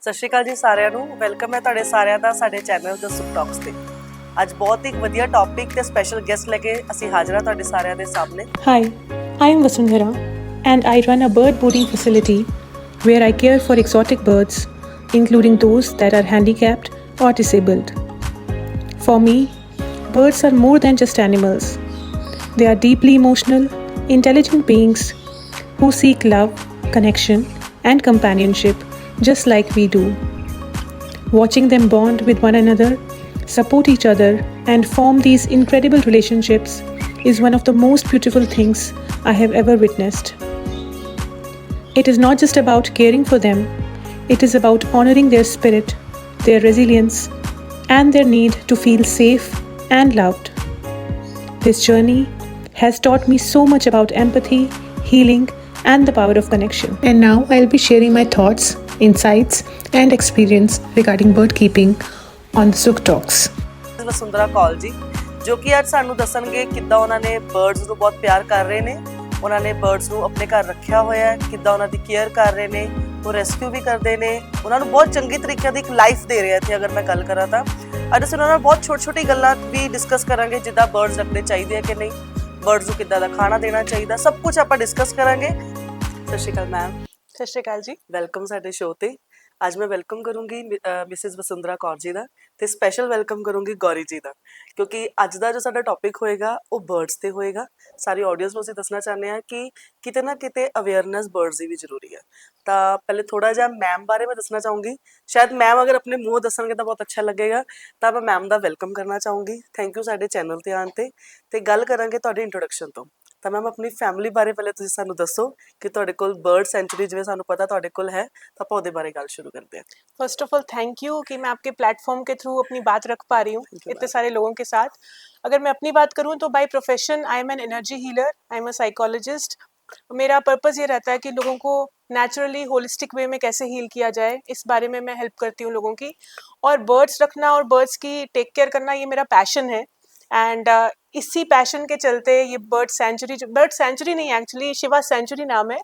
ਸਤਿ ਸ਼੍ਰੀ ਅਕਾਲ ਜੀ ਸਾਰਿਆਂ ਨੂੰ। ਵੈਲਕਮ ਹੈ ਤੁਹਾਡੇ ਸਾਰਿਆਂ ਦਾ ਸਾਡੇ ਚੈਨਲ ਦ ਸੁਖ ਟਾਕਸ ਤੇ। ਅੱਜ ਬਹੁਤ ਹੀ ਵਧੀਆ ਟੌਪਿਕ ਤੇ ਸਪੈਸ਼ਲ ਗੈਸਟ ਲੈ ਕੇ ਅਸੀਂ ਹਾਜ਼ਰ ਹਾਂ ਤੁਹਾਡੇ ਸਾਰਿਆਂ ਦੇ ਸਾਹਮਣੇ। Hi, I am Vasundhara and I run a bird boarding facility where I care for exotic birds, including those that are handicapped or disabled. For me, birds are more than just animals. They are deeply emotional, intelligent beings who seek love, connection, and companionship just like we do. Watching them bond with one another, support each other, and form these incredible relationships is one of the most beautiful things I have ever witnessed. It is not just about caring for them, it is about honoring their spirit, their resilience, and their need to feel safe and loved. This journey has taught me so much about empathy, healing, and the power of connection. And now I'll be sharing my thoughts, insights, and experience regarding bird keeping on the Sukh Talks. Vasundhara Kaul ji ਜੋ ਕਿ ਅੱਜ ਸਾਨੂੰ ਦੱਸਣਗੇ ਕਿੱਦਾਂ ਉਹਨਾਂ ਨੇ birds ਨੂੰ ਬਹੁਤ ਪਿਆਰ ਕਰ ਰਹੇ ਨੇ, ਉਹਨਾਂ ਨੇ ਬਰਡਸ ਨੂੰ ਆਪਣੇ ਘਰ ਰੱਖਿਆ ਹੋਇਆ ਹੈ, ਕਿੱਦਾਂ ਉਹਨਾਂ ਦੀ ਕੇਅਰ ਕਰ ਰਹੇ ਨੇ, ਉਹ ਰੈਸਕਿਊ ਵੀ ਕਰਦੇ ਨੇ, ਉਹਨਾਂ ਨੂੰ ਬਹੁਤ ਚੰਗੇ ਤਰੀਕੇ ਦੀ ਇੱਕ ਲਾਈਫ ਦੇ ਰਹੇ ਇੱਥੇ। ਅਗਰ ਮੈਂ ਗੱਲ ਕਰਾਂ ਤਾਂ ਅੱਜ ਅਸੀਂ ਉਹਨਾਂ ਨਾਲ ਬਹੁਤ ਛੋਟੀ ਗੱਲਾਂ ਵੀ ਡਿਸਕਸ ਕਰਾਂਗੇ, ਜਿੱਦਾਂ ਬਰਡਸ ਰੱਖਣੇ ਚਾਹੀਦੇ ਆ ਕਿ ਨਹੀਂ, ਬਰਡਸ ਨੂੰ ਕਿੱਦਾਂ ਦਾ ਖਾਣਾ ਦੇਣਾ ਚਾਹੀਦਾ, ਸਭ ਕੁਝ ਆਪਾਂ ਡਿਸਕਸ ਕਰਾਂਗੇ। ਸਤਿ ਸ਼੍ਰੀ ਅਕਾਲ ਮੈਮ। ਸਤਿ ਸ਼੍ਰੀ ਅਕਾਲ ਜੀ। ਵੈਲਕਮ ਸਾਡੇ ਸ਼ੋਅ ਤੇ। ਅੱਜ ਮੈਂ ਵੈਲਕਮ ਕਰੂੰਗੀ ਮਿਸਿਸ ਵਸੁੰਧਰਾ ਕੌਰ ਜੀ ਦਾ ਤੇ ਸਪੈਸ਼ਲ ਵੈਲਕਮ ਕਰੂੰਗੀ ਗੌਰੀ ਜੀ ਦਾ, ਕਿਉਂਕਿ ਅੱਜ ਦਾ ਜੋ ਸਾਡਾ ਟੌਪਿਕ ਹੋਏਗਾ ਉਹ ਬਰਡਸ ਤੇ ਹੋਏਗਾ। ਸਾਰੀ ਆਡੀਅנס ਨੂੰ ਅਸੀਂ ਦੱਸਣਾ ਚਾਹੁੰਦੇ ਹਾਂ ਕਿ ਕਿਤੇ ਨਾ ਕਿਤੇ ਅਵੇਅਰਨੈਸ ਬਰਡਸ ਦੀ ਵੀ ਜ਼ਰੂਰੀ ਹੈ। ਤਾਂ ਪਹਿਲੇ ਥੋੜਾ ਜਿਹਾ ਮੈਮ ਬਾਰੇ ਮੈਂ ਦੱਸਣਾ ਚਾਹੂੰਗੀ, ਸ਼ਾਇਦ ਮੈਮ ਅਗਰ ਆਪਣੇ ਮੂੰਹ ਦੱਸਣਗੇ ਤਾਂ ਬਹੁਤ ਅੱਛਾ ਲੱਗੇਗਾ। ਤਾਂ ਮੈਂ ਮੈਮ ਦਾ ਵੈਲਕਮ ਕਰਨਾ ਚਾਹੂੰਗੀ। ਥੈਂਕ ਯੂ ਸਾਡੇ ਚੈਨਲ ਤੇ ਆਉਣ ਤੇ ਗੱਲ ਕਰਾਂਗੇ ਤੁਹਾਡੀ ਇੰਟਰੋਡਕਸ਼ਨ ਤੋਂ। ਤਾਂ ਮੈਮ ਆਪਣੀ ਫੈਮਿਲੀ ਬਾਰੇ ਪਹਿਲੇ ਤੁਸੀਂ ਸਾਨੂੰ ਦੱਸੋ ਕਿ ਤੁਹਾਡੇ ਕੋਲ ਬਰਡ ਸੈਂਚੁਰੀ ਜਿਵੇਂ ਸਾਨੂੰ ਪਤਾ ਤੁਹਾਡੇ ਕੋਲ ਹੈ, ਤਾਂ ਆਪਾਂ ਉਹਦੇ ਬਾਰੇ ਗੱਲ शुरू करते हैं। First of all thank you कि मैं आपके प्लेटफॉर्म के थ्रू अपनी बात रख पा रही हूँ इतने सारे लोगों के साथ। अगर मैं अपनी बात करूँ तो by profession I am an energy healer, I am a psychologist. मेरा पर्पस ये रहता है कि लोगों को नेचुरली होलिस्टिक वे में कैसे हील किया जाए, इस बारे में मैं हेल्प करती हूँ लोगों की। और बर्ड्स रखना और बर्ड्स की टेक केयर करना ये मेरा पैशन है। एंड इसी पैशन के चलते ये बर्ड सेंचुरी नहीं, एक्चुअली शिवा सेंचुरी नाम है।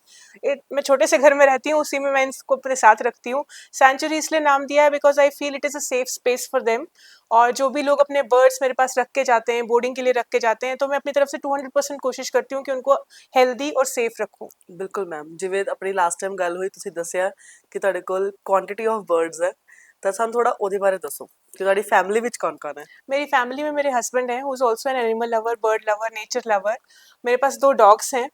मैं छोटे से घर में रहती हूँ, उसी में मैं इसको अपने साथ रखती हूँ। सेंचुरी इसलिए नाम दिया है because I feel it is a safe space for them. और जो भी लोग अपने बर्ड्स मेरे पास रख के जाते हैं, बोर्डिंग के लिए रख के जाते हैं, तो मैं अपनी तरफ से 200% कोशिश करती हूँ कि उनको हेल्दी और सेफ रखूँ। ਬਿਲਕੁਲ ਮੈਮ, ਜਿਵੇਂ ਆਪਣੀ ਲਾਸਟ ਟਾਈਮ ਗੱਲ ਹੋਈ ਤੁਸੀਂ ਦੱਸਿਆ ਕਿ ਤੁਹਾਡੇ ਕੋਲ ਕੁਆਂਟੀਟੀ ਆਫ ਬਰਡਸ ਹੈ, ਤਾਂ ਸਾਨੂੰ ਥੋੜਾ ਉਹਦੇ ਬਾਰੇ ਦੱਸੋ ਕਿ ਤੁਹਾਡੀ ਫੈਮਿਲੀ ਵਿੱਚ ਕੌਣ ਕੌਣ ਹੈ। मेरी फैमिली में मेरे हस्बैंड हैं, who is also an animal lover, bird lover, nature lover. मेरे पास 2 डॉग्स हैं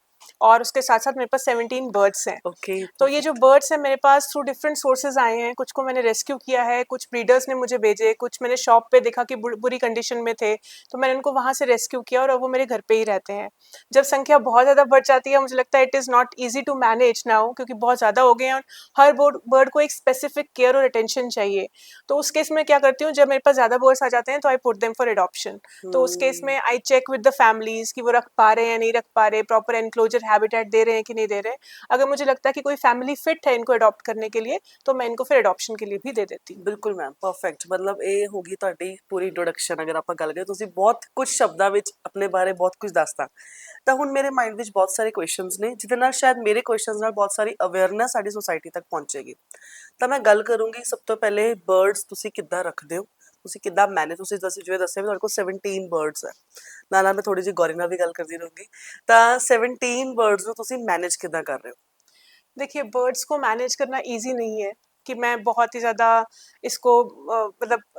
और उसके साथ साथ मेरे पास 17 बर्ड्स हैं। ओके। तो ये जो बर्ड्स हैं मेरे पास थ्रू डिफरेंट सोर्सेज आए हैं। कुछ को मैंने रेस्क्यू किया है, कुछ ब्रीडर्स ने मुझे भेजे, कुछ मैंने शॉप पे देखा कि बुरी कंडीशन में थे, तो मैंने उनको वहाँ से रेस्क्यू किया और अब वो मेरे घर पे ही रहते हैं। जब संख्या बहुत ज़्यादा बढ़ जाती है, मुझे लगता है it is not easy to manage now, क्योंकि बहुत ज़्यादा हो गए हैं और हर बर्ड को एक स्पेसिफिक केयर और अटेंशन चाहिए। तो उस केस में क्या करती हूँ, जब मेरे पास ज़्यादा बर्ड्स आ जाते हैं तो I put them for adoption. तो उस केस में I check with the families कि वो रख पा रहे हैं या नहीं रख पा रहे, प्रॉपर एनक्लोजर हैबिटेट दे रहे हैं कि नहीं दे रहे। अगर मुझे लगता है कि कोई फैमिली फिट है इनको अडॉप्ट करने के लिए, तो मैं इनको फिर अडॉप्शन के लिए भी दे देती हूँ। ਬਿਲਕੁਲ ਮੈਮ, ਪਰਫੈਕਟ। ਮਤਲਬ ਇਹ ਹੋ ਗਈ ਤੁਹਾਡੀ ਪੂਰੀ ਇੰਟਰੋਡਕਸ਼ਨ। ਅਗਰ ਆਪਾਂ ਗੱਲ ਕਰੀਏ, ਤੁਸੀਂ ਬਹੁਤ ਕੁਝ ਸ਼ਬਦਾਂ ਵਿੱਚ ਆਪਣੇ ਬਾਰੇ ਬਹੁਤ ਕੁਝ ਦੱਸਤਾ। ਤਾਂ ਹੁਣ ਮੇਰੇ ਮਾਈਂਡ ਵਿੱਚ ਬਹੁਤ ਸਾਰੇ ਕੁਐਸਚਨਸ ਨੇ ਜਿਹਦੇ ਨਾਲ ਸ਼ਾਇਦ ਮੇਰੇ ਕੁਐਸਚਨਸ ਨਾਲ ਬਹੁਤ ਸਾਰੀ ਅਵੇਅਰਨੈਸ ਸਾਡੀ ਸੁਸਾਇਟੀ ਤੱਕ ਪਹੁੰਚੇਗੀ। ਤਾਂ ਮੈਂ ਗੱਲ ਕਰੂੰਗੀ ਸਭ ਤੋਂ ਪਹਿਲੇ ਬਰਡਸ ਤੁਸੀਂ ਕਿੱਦਾਂ ਰੱਖਦੇ ਹੋ, ਤੁਸੀਂ ਕਿੱਦਾਂ ਮੈਨੇਜ, ਤੁਸੀਂ ਜਿਵੇਂ ਦੱਸਿਆ ਵੀ ਤੁਹਾਡੇ ਕੋਲ 17 ਬਰਡਸ ਹੈ। ਨਾਲ ਮੈਂ ਥੋੜੀ ਜਿਹੀ ਗੌਰੀ ਨਾਲ ਵੀ ਗੱਲ करती ਰਹੂੰਗੀ। ਤਾਂ 17 ਬਰਡਸ ਨੂੰ ਤੁਸੀਂ ਮੈਨੇਜ ਕਿੱਦਾਂ ਕਰ ਰਹੇ ਹੋ। देखिए, बर्ड्स को मैनेज करना इजी नहीं है कि मैं बहुत ही ज़्यादा इसको मतलब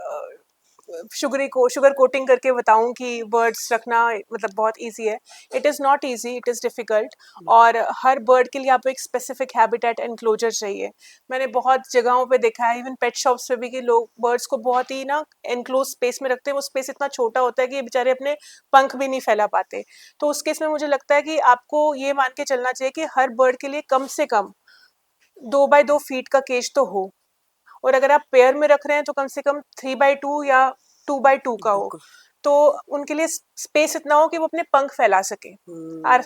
शुगर कोटिंग करके बताऊं कि बर्ड्स रखना मतलब बहुत इजी है। It is not easy, it is difficult. और हर बर्ड के लिए आपको एक स्पेसिफिक हैबिटेट एनक्लोजर चाहिए। मैंने बहुत जगहों पे देखा है, इवन पेट शॉप्स पे भी, कि लोग बर्ड्स को बहुत ही ना एनक्लोज स्पेस में रखते हैं। वो स्पेस इतना छोटा होता है कि ये बेचारे अपने पंख भी नहीं फैला पाते। तो उस केस में मुझे लगता है कि आपको ये मान के चलना चाहिए कि हर बर्ड के लिए कम से कम 2 बाय 2 फीट का केज तो हो। और अगर आप पेयर में रख रहे हैं तो कम से कम 3 बाय 2 या 2 बाय 2 का हो, तो उनके लिए स्पेस इतना हो कि वो अपने पंख फैला सके,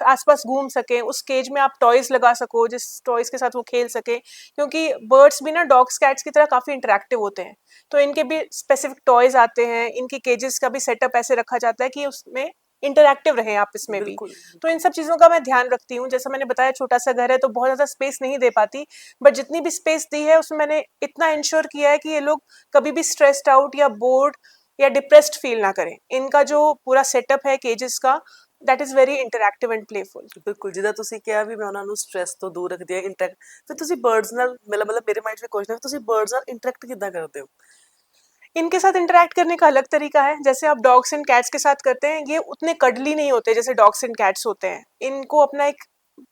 आसपास घूम सके। उस केज में आप टॉयज लगा सको, जिस टॉयज के साथ वो खेल सके, क्योंकि बर्ड्स भी ना डॉग्स कैट्स की तरह काफ़ी इंटरेक्टिव होते हैं। तो इनके भी स्पेसिफिक टॉयज आते हैं, इनकी केजेस का भी सेटअप ऐसे रखा जाता है कि उसमें इंटरैक्टिव रहें आपस में भी। बिल्कुल। तो इन सब चीज़ों का मैं ध्यान रखती हूँ। जैसा मैंने बताया छोटा सा घर है तो बहुत ज़्यादा स्पेस नहीं दे पाती, बट जितनी भी स्पेस दी है उसमें मैंने इतना इंश्योर किया है कि ये लोग कभी भी स्ट्रेस्ड आउट या बोर्ड या डिप्रेस्ड फील ना करें। इनका जो पूरा सेटअप है केजेस का, that is very interactive and playful. ਬਿਲਕੁਲ, ਜਿੱਦਾਂ ਤੁਸੀਂ ਕਿਹਾ ਵੀ ਮੈਂ ਉਹਨਾਂ ਨੂੰ ਸਟ੍ਰੈਸ ਤੋਂ ਦੂਰ ਰੱਖਦੀ ਹਾਂ, ਇੰਟਰੈਕਟ ਫਿਰ ਤੁਸੀਂ ਬਰਡਸ ਨਾਲ ਮਤਲਬ ਮੇਰੇ ਮਾਈਂਡ 'ਚ ਵੀ ਕੁਐਸਚਨ ਹੈ, ਤੁਸੀਂ ਬਰਡਸ ਨਾਲ ਇੰਟਰੈਕਟ ਕਿੱਦਾਂ ਕਰਦੇ ਹੋ? इनके साथ इंटरैक्ट करने का अलग तरीका है। जैसे आप डॉग्स एंड कैट्स के साथ करते हैं, ये उतने कडली नहीं होते जैसे डॉग्स एंड कैट्स होते हैं। इनको अपना एक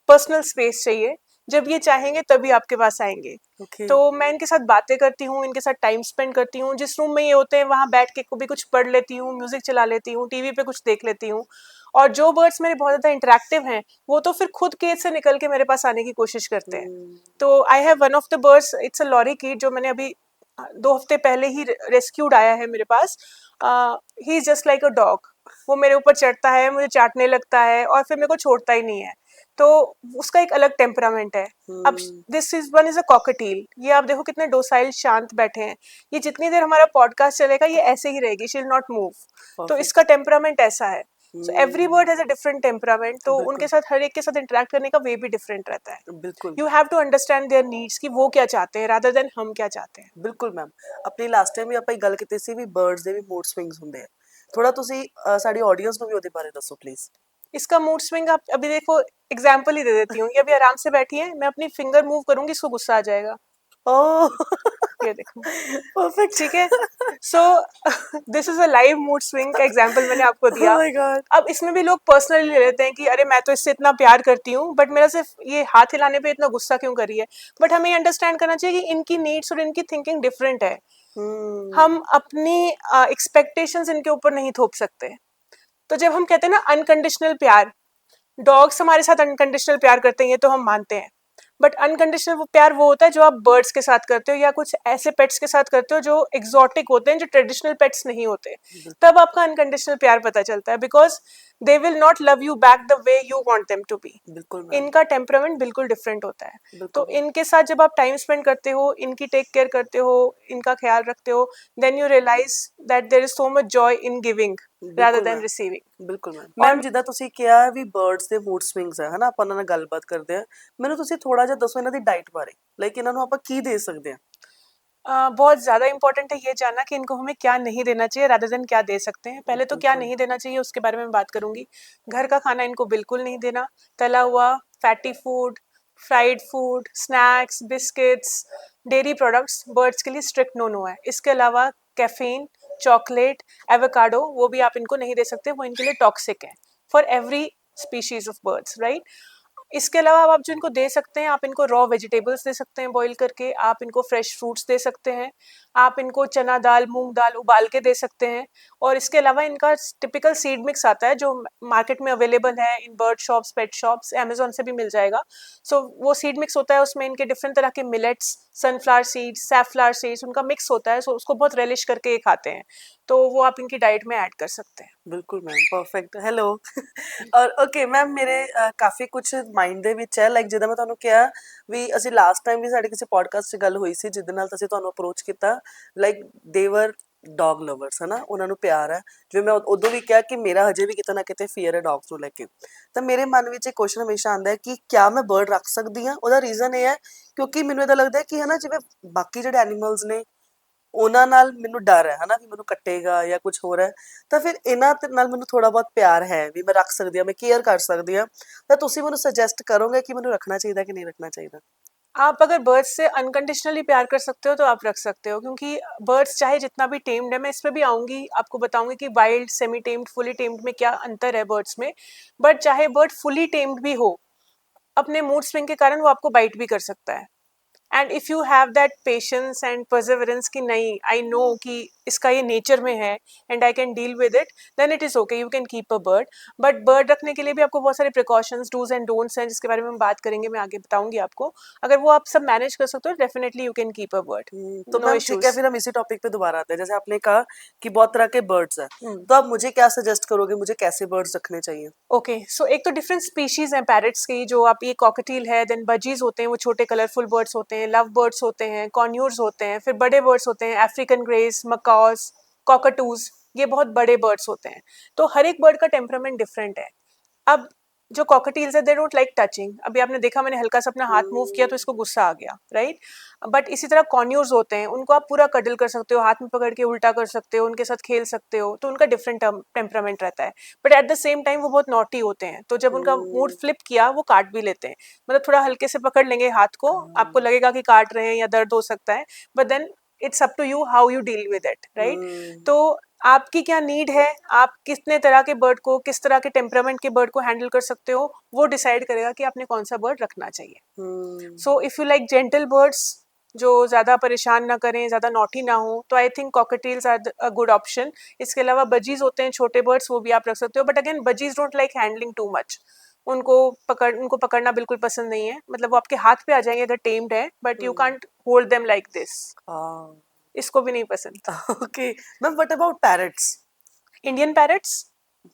पर्सनल स्पेस चाहिए, जब ये चाहेंगे तभी आपके पास आएंगे। ओके। तो मैं इनके साथ बातें करती हूँ, इनके साथ टाइम स्पेंड करती हूँ। जिस रूम में ये होते हैं वहाँ बैठ के कभी कुछ पढ़ लेती हूँ, म्यूजिक चला लेती हूँ, टीवी पे कुछ देख लेती हूँ। और जो बर्ड्स मेरे बहुत ज़्यादा इंटरैक्टिव हैं, वो तो फिर खुद केज से निकल के मेरे पास आने की कोशिश करते हैं। तो I have one of the birds, it's a lorikeet, जो मैंने अभी 2 हफ्ते पहले ही रेस्क्यूड आया है मेरे पास। He is just like a dog. वो मेरे ऊपर चढ़ता है, मुझे चाटने लगता है और फिर मेरे को छोड़ता ही नहीं है। तो उसका एक अलग टेम्परामेंट है। अब this is one is a cocktail. ये आप देखो कितने डोसाइल शांत बैठे हैं। ये जितनी देर हमारा पॉडकास्ट चलेगा ये ऐसे ही रहेगी, शी विल नॉट मूव। तो Perfect. इसका टेम्परामेंट ऐसा है। So every bird has a different temperament. तो बिल्कुल। उनके साथ हर एक के साथ इंटरेक्ट करने का वे भी डिफरेंट रहता है। बिल्कुल। You have to understand their needs कि वो क्या चाहते हैं रादर देन हम क्या चाहते हैं। ਬਿਲਕੁਲ ਮੈਮ, ਆਪਣੀ ਲਾਸਟ ਟਾਈਮ ਵੀ ਆਪਾਂ ਇਹ ਗੱਲ ਕੀਤੀ ਸੀ ਵੀ ਬਰਡਸ ਦੇ ਵੀ ਮੂਡ ਸਵਿੰਗਸ ਹੁੰਦੇ ਆ। ਥੋੜਾ ਤੁਸੀਂ ਸਾਡੀ ਆਡੀਅנס ਨੂੰ ਵੀ ਉਹਦੇ ਬਾਰੇ ਦੱਸੋ ਪਲੀਜ਼। इसका मूड स्विंग आप अभी देखो, एग्जाम्पल ही दे देती हूँ। ये अभी आराम से बैठी है, मैं अपनी फिंगर मूव करूंगी, इसको गुस्सा आ जाएगा। ओह ये देखो, परफेक्ट। ठीक है। So this is a live mood swing का एग्जाम्पल मैंने आपको ओह दिया। My God. अब इसमें भी लोग पर्सनली ले लेते हैं कि अरे मैं तो इससे इतना प्यार करती हूँ, बट मेरा सिर्फ ये हाथ हिलाने पे इतना गुस्सा क्यों कर रही है। बट हमें ये अंडरस्टैंड करना चाहिए कि इनकी नीड्स और इनकी थिंकिंग डिफरेंट है। हम अपनी एक्सपेक्टेशंस इनके ऊपर नहीं थोप सकते। तो जब हम कहते हैं ना अनकंडीशनल प्यार, डॉग्स हमारे साथ अनकंडीशनल प्यार करते हैं, ये तो हम मानते हैं। बट अनकंडीशनल प्यार वो होता है जो आप बर्ड्स के साथ करते हो या कुछ ऐसे पेट्स के साथ करते हो जो एग्जॉटिक होते हैं, जो ट्रेडिशनल पेट्स नहीं होते। तब आपका अनकंडीशनल प्यार पता चलता है, because they will not love you back the way you want them to be. बिल्कुल मैम। इनका टेम्परामेंट बिल्कुल डिफरेंट होता है। तो बिल्कुल। इनके साथ जब आप टाइम स्पेंड करते हो, इनकी टेक केयर करते हो, इनका ख्याल रखते हो, then you realise that there is so much joy in giving rather ਬਿਲਕੁਲ than ਮੈਮ। receiving। ਬਿਲਕੁਲ ਮੈਮ। और ਮੈਮ ਜਿੱਦਾਂ ਤੁਸੀਂ ਕਿਹਾ ਵੀ ਬਰਡਸ ਦੇ ਮੂਡ ਸਵਿੰਗਸ ਹੈ ਹਨਾ, ਆਪਾਂ ਉਹਨਾਂ ਨਾਲ ਗੱਲਬਾਤ ਕਰਦੇ ਆ, ਮੈਨੂੰ ਤੁਸੀਂ ਥੋੜਾ ਜਿਹਾ ਦੱਸੋ ਇਹਨਾਂ ਦੀ ਡਾਈਟ ਬਾਰੇ, ਲਾਈਕ ਇਹਨਾਂ ਨੂੰ ਆਪਾਂ ਕੀ ਦੇ ਸਕਦੇ ਆ? बहुत ज़्यादा इंपॉर्टेंट है ये जानना कि इनको हमें क्या नहीं देना चाहिए रादर देन क्या दे सकते हैं। पहले तो क्या बिल्कुल। नहीं देना चाहिए उसके बारे में बात करूंगी। घर का खाना इनको बिल्कुल नहीं देना। तला हुआ, fatty food, fried food, snacks, biscuits, dairy products birds के लिए स्ट्रिक्ट नो नो है। इसके अलावा कैफीन, चॉकलेट, एवोकाडो, वो भी आप इनको नहीं दे सकते, वो इनके लिए टॉक्सिक है for every species of birds, right. इसके अलावा आप जो इनको दे सकते हैं, आप इनको रॉ वेजिटेबल्स दे सकते हैं बॉईल करके, आप इनको फ्रेश फ्रूट्स दे सकते हैं, आप इनको चना दाल, मूंग दाल उबाल के दे सकते हैं। और इसके अलावा इनका टिपिकल सीड मिक्स आता है जो मार्केट में अवेलेबल है इन बर्ड शॉप्स, पेट शॉप्स, अमेजोन से भी मिल जाएगा। सो वो सीड मिक्स होता है, उसमें इनके डिफरेंट तरह के मिलेट्स, सनफ्लावर सीड्स, सैफलावर सीड्स, उनका मिक्स होता है। सो उसको बहुत रेलिश करके ये खाते हैं, तो वो आप इनकी डाइट में ऐड कर सकते हैं। ਬਿਲਕੁਲ ਮੈਮ, ਪਰਫੈਕਟ। ਹੈਲੋ ਔਰ ਓਕੇ ਮੈਮ, ਮੇਰੇ ਕਾਫੀ ਕੁਝ ਮਾਈਂਡ ਦੇ ਵਿੱਚ ਹੈ, ਲਾਈਕ ਜਿੱਦਾਂ ਮੈਂ ਤੁਹਾਨੂੰ ਕਿਹਾ ਵੀ ਅਸੀਂ ਲਾਸਟ ਟਾਈਮ ਵੀ ਸਾਡੇ ਕਿਸੇ ਪੋਡਕਾਸਟ 'ਚ ਗੱਲ ਹੋਈ ਸੀ ਜਿਹਦੇ ਨਾਲ ਅਸੀਂ ਤੁਹਾਨੂੰ ਅਪਰੋਚ ਕੀਤਾ, ਲਾਈਕ ਦੇਵਰ ਡੌਗ ਲਵਰਸ ਹੈ ਨਾ, ਉਹਨਾਂ ਨੂੰ ਪਿਆਰ ਹੈ। ਜਿਵੇਂ ਮੈਂ ਉਦੋਂ ਵੀ ਕਿਹਾ ਕਿ ਮੇਰਾ ਹਜੇ ਵੀ ਕਿਤੇ ਨਾ ਕਿਤੇ ਫੀਅਰ ਹੈ ਡੌਗਸ ਨੂੰ ਲੈ ਕੇ, ਤਾਂ ਮੇਰੇ ਮਨ ਵਿੱਚ ਇਹ ਕੁਐਸਚਨ ਹਮੇਸ਼ਾ ਆਉਂਦਾ ਹੈ ਕਿ ਕਿਆ ਮੈਂ ਬਰਡ ਰੱਖ ਸਕਦੀ ਹਾਂ। ਉਹਦਾ ਰੀਜ਼ਨ ਇਹ ਹੈ ਕਿਉਂਕਿ ਮੈਨੂੰ ਇੱਦਾਂ ਲੱਗਦਾ ਹੈ ਕਿ ਹੈ ਨਾ, ਜਿਵੇਂ ਬਾਕੀ ਜਿਹੜੇ ਐਨੀਮਲਸ ਨੇ ਉਹਨਾਂ ਨਾਲ ਮੈਨੂੰ ਡਰ ਹੈ ਹਨਾ ਵੀ ਮੈਨੂੰ ਕੱਟੇਗਾ ਜਾਂ ਕੁਝ ਹੋਰ ਹੈ, ਤਾਂ ਫਿਰ ਇਹਨਾਂ ਨਾਲ ਮੈਨੂੰ ਥੋੜਾ ਬਹੁਤ ਪਿਆਰ ਹੈ ਵੀ ਮੈਂ ਰੱਖ ਸਕਦੀ ਹਾਂ, ਮੈਂ ਕੇਅਰ ਕਰ ਸਕਦੀ ਹਾਂ। ਤਾਂ ਤੁਸੀਂ ਮੈਨੂੰ ਸੁਜੈਸਟ ਕਰੋਗੇ ਕਿ ਮੈਨੂੰ ਰੱਖਣਾ ਚਾਹੀਦਾ कि नहीं रखना चाहिए? आप अगर बर्ड्स से अनकंडीशनली प्यार कर सकते हो तो आप रख सकते हो, क्योंकि बर्ड्स चाहे जितना भी टेम्ड है, मैं इस पर भी आऊँगी, आपको बताऊँगी कि wild, semi tamed, fully tamed में क्या अंतर है बर्ड्स में। बट चाहे बर्ड फुली टेम्ड भी हो, अपने मूड स्विंग के कारण वो आपको बाइट भी कर सकता है। And if you have that patience and perseverance कि नहीं, आई नो कि इसका ये नेचर में है and I can deal with it, then it is okay, you can keep a bird. But bird रखने के लिए भी आपको बहुत सारे प्रिकॉशंस, डूज एंड डोंट्स हैं, जिसके बारे में हम बात करेंगे, मैं आगे बताऊंगी आपको। अगर वो आप सब मैनेज कर सकते हो, definitely you can keep a bird, तो नो मैम ठीक है, इश्यूज। फिर हम इसी टॉपिक पे दोबारा आते हैं। जैसे आपने कहा कि बहुत तरह के बर्ड्स हैं, तो आप मुझे क्या सजेस्ट करोगे, मुझे कैसे बर्ड्स रखने चाहिए? ओके, सो एक तो डिफरेंट स्पीशीज हैं पैरट्स की, जो आप, ये कॉकटेल है, देन बजीज होते हैं, वो छोटे कलरफुल बर्ड्स होते हैं, लव बर्ड्स होते हैं, कॉन्यूर्स होते हैं, फिर बड़े बर्ड्स होते हैं, अफ्रीकन ग्रेस, मकाओस, कॉकटूज, ये बहुत बड़े बर्ड्स होते हैं। तो हर एक बर्ड का टेम्परामेंट डिफरेंट है। अब जो कॉकटेल्स है दे डोंट लाइक टचिंग। अभी आपने देखा मैंने हल्का सा अपना हाथ मूव किया तो इसको गुस्सा आ गया, राइट। बट इसी तरह कॉन्यूर्स होते हैं, उनको आप पूरा कडल कर सकते हो, हाथ में पकड़ के उल्टा कर सकते हो, उनके साथ खेल सकते हो, तो उनका डिफरेंट टेम्परामेंट रहता है। But at the same time वो बहुत नॉटी होते हैं, तो जब उनका मूड फ्लिप किया वो काट भी लेते हैं। मतलब थोड़ा हल्के से पकड़ लेंगे हाथ को, आपको लगेगा कि काट रहे हैं या दर्द हो सकता है, but then it's up to you how you deal with it, right. तो आपकी क्या नीड है, आप कितने तरह के बर्ड को, किस तरह के टेम्परामेंट के बर्ड को हैंडल कर सकते हो, वो डिसाइड करेगा कि आपने कौन सा बर्ड रखना चाहिए। So if you like gentle birds जो ज़्यादा परेशान ना करें, ज़्यादा नॉटी ना हो, तो I think cockatiels are a good option. इसके अलावा बजीज होते हैं छोटे बर्ड्स, वो भी आप रख सकते हो, but again budgies don't like handling too much. उनको पकड़ना बिल्कुल पसंद नहीं है, मतलब वो आपके हाथ पे आ जाएंगे अगर टेम्ड है, but you can't hold them like this. इसको भी नहीं पसंद। Okay ma'am, what about parrots? Indian parrots,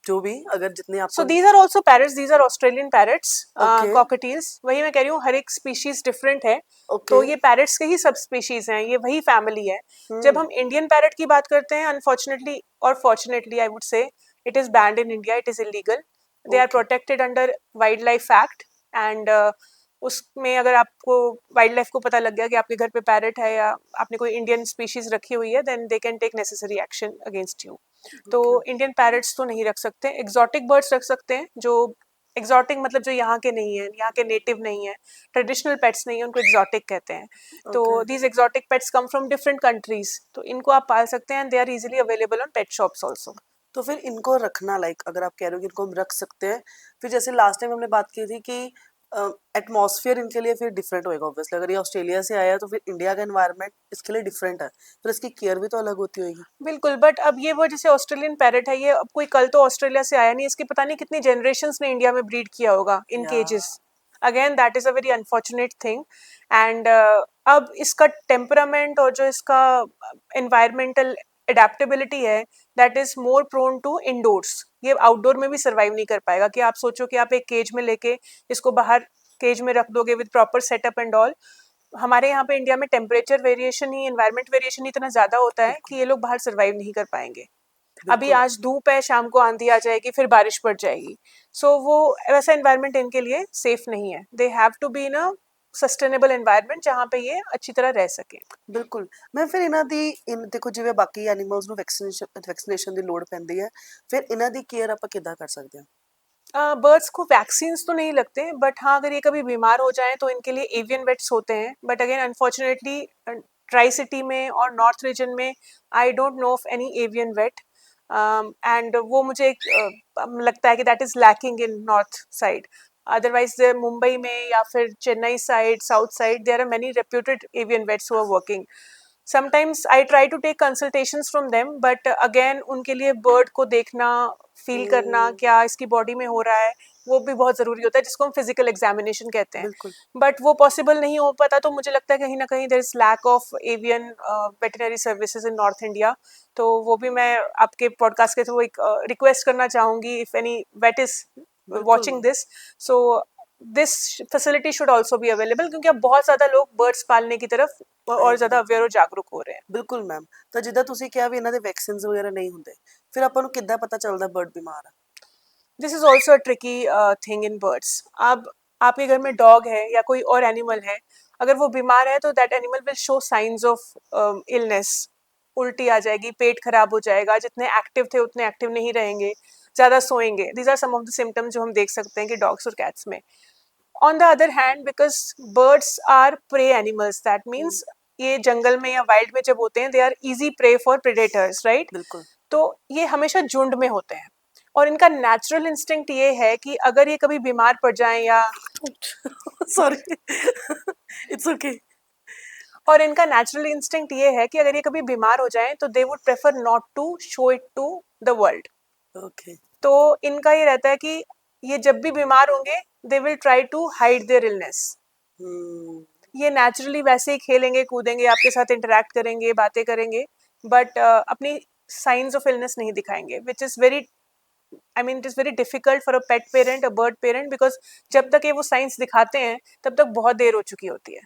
जो भी, अगर जितने so आपको। these are also parrots, these are Australian parrots, Okay. cockatiels। वही मैं कह रही हूँ, हर एक स्पीशीज डिफरेंट है। Okay. तो ये पैरट्स के ही सब स्पीशीज हैं, ये वही फैमिली है। जब हम इंडियन पैरट की बात करते हैं, अनफॉर्चुनेटली और fortunately I would say, it is banned in India, it is illegal. They are protected under wildlife act, and उसमें अगर आपको वाइल्ड लाइफ को पता लग गया कि आपके घर पे पैरट है या आपने कोई इंडियन स्पीशीज रखी हुई है, then they can take necessary action against you. तो इंडियन पैरट्स तो नहीं रख सकते, एग्जॉटिक बर्ड्स रख सकते हैं। जो एग्जॉटिक मतलब जो यहाँ के नहीं है, यहाँ के नेटिव नहीं है, ट्रेडिशनल पेट्स नहीं है, उनको एग्जॉटिक कहते हैं। तो these exotic pets come from different countries, तो इनको आप पाल सकते हैं, they are easily available on pet shops also. तो फिर इनको रखना, लाइक अगर आप कह रहे हो कि इनको हम रख सकते हैं, फिर जैसे लास्ट टाइम हमने बात की थी कि एटमॉस्फेयर इनके लिए फिर डिफरेंट होएगा ऑब्वियसली। अगर ये ऑस्ट्रेलिया से आया है तो फिर इंडिया का एनवायरनमेंट इसके लिए डिफरेंट है, फिर इसकी केयर भी तो अलग होती होगी। बिल्कुल, बट अब ये वो जैसे ऑस्ट्रेलियन पैरट है, ये अब कोई कल तो ऑस्ट्रेलिया से आया नहीं, इसकी पता नहीं कितनी जनरेशंस ने इंडिया में ब्रीड किया होगा in cages. Again that is a very unfortunate thing. And अब इसका टेम्परामेंट और जो इसका एनवायरमेंटल एडेप्टेबिलिटी है, that is more prone to indoors. ये आउटडोर में भी सर्वाइव नहीं कर पाएगा। कि आप सोचो कि आप एक केज में लेके इसको बाहर केज में रख दोगे with proper setup and all. हमारे यहाँ पे इंडिया में टेम्परेचर वेरिएशन ही, एनवायरमेंट वेरिएशन इतना ज्यादा होता है कि ये लोग बाहर सर्वाइव नहीं कर पाएंगे। अभी आज धूप है, शाम को आंधी आ जाएगी, फिर बारिश पड़ जाएगी। सो वो वैसा एनवायरमेंट इनके लिए सेफ नहीं है। They have to be in a sustainable environment जहाँ पे ये अच्छी तरह रह सके। बिल्कुल मैं, फिर ਇਹਨਾਂ ਦੀ ਦੇਖੋ ਜਿਵੇਂ ਬਾਕੀ ਐਨੀਮਲਸ ਨੂੰ ਵੈਕਸੀਨੇਸ਼ਨ ਦੀ ਲੋੜ ਪੈਂਦੀ ਹੈ, ਫਿਰ ਇਹਨਾਂ ਦੀ ਕੇਅਰ ਆਪਾਂ ਕਿੱਦਾਂ ਕਰ ਸਕਦੇ ਹਾਂ? बर्ड्स को वैक्सीन्स तो नहीं लगते, बट हाँ अगर ये कभी बीमार हो जाएं तो इनके लिए एवियन वेट्स होते हैं। But again unfortunately tricity में और नॉर्थ रीजन में I don't know of any avian vet, and वो मुझे लगता है कि that is lacking in north side. Otherwise Mumbai में या फिर Chennai side, south side, there are many reputed avian vets who are working. Sometimes I try to take consultations from them, but again उनके लिए बर्ड को देखना, फील करना क्या इसकी बॉडी में हो रहा है, वो भी बहुत ज़रूरी होता है, जिसको हम फिजिकल एग्जामिनेशन कहते हैं। बट वो पॉसिबल नहीं हो पाता, तो मुझे लगता है कहीं ना कहीं there is lack of avian veterinary services in north India. तो वो भी मैं आपके पॉडकास्ट के थ्रू एक रिक्वेस्ट करना चाहूँगी, if any vet is watching this, so this facility should also be available, क्योंकि अब बहुत ज़्यादा लोग बर्ड्स पालने की तरफ और ज़्यादा अवेयर और ਜਾਗਰੂਕ ਹੋ ਰਹੇ हैं। ਬਿਲਕੁਲ ਮੈਮ, ਤਾਂ ਜਿੱਦਾਂ ਤੁਸੀਂ ਕਿਹਾ ਵੀ ਇਹਨਾਂ ਦੇ ਵੈਕਸੀਨਸ ਵਗੈਰਾ ਨਹੀਂ ਹੁੰਦੇ, ਫਿਰ ਆਪਾਂ ਨੂੰ ਕਿੱਦਾਂ ਪਤਾ ਚੱਲਦਾ ਬਰਡ ਬਿਮਾਰ ਹੈ? This is also a tricky thing in birds. अब आपके घर में डॉग है या कोई और एनिमल है, अगर वो बीमार है तो that animal will show science of illness. उल्टी आ जाएगी, पेट खराब हो जाएगा, जितने एक्टिव थे उतने एक्टिव नहीं रहेंगे, ज़्यादा सोएंगे। These are some of the symptoms जो हम देख सकते हैं कि डॉग्स और कैट्स में। On the other hand, because birds are prey animals, that means ये जंगल में या वाइल्ड में जब होते हैं, they are easy prey for predators, right. तो ये हमेशा झुंड में होते हैं, और इनका नेचुरल इंस्टिंक्ट ये है कि अगर ये कभी बीमार पड़ जाएं या सॉरी इट्स ओके, और इनका नेचुरल इंस्टिंक्ट ये है कि अगर ये कभी बीमार हो जाएं तो they would prefer not to show it to the world. Okay, तो इनका ये रहता है कि ये जब भी बीमार होंगे they will try to hide their illness. ये नेचुरली वैसे ही खेलेंगे, कूदेंगे, आपके साथ इंटरेक्ट करेंगे, बातें करेंगे, बट अपनी साइंस ऑफ इलनेस नहीं दिखाएंगे, which is very, I mean it is very difficult for a pet parent, a bird parent, because जब तक ये वो साइंस दिखाते हैं तब तक बहुत देर हो चुकी होती है,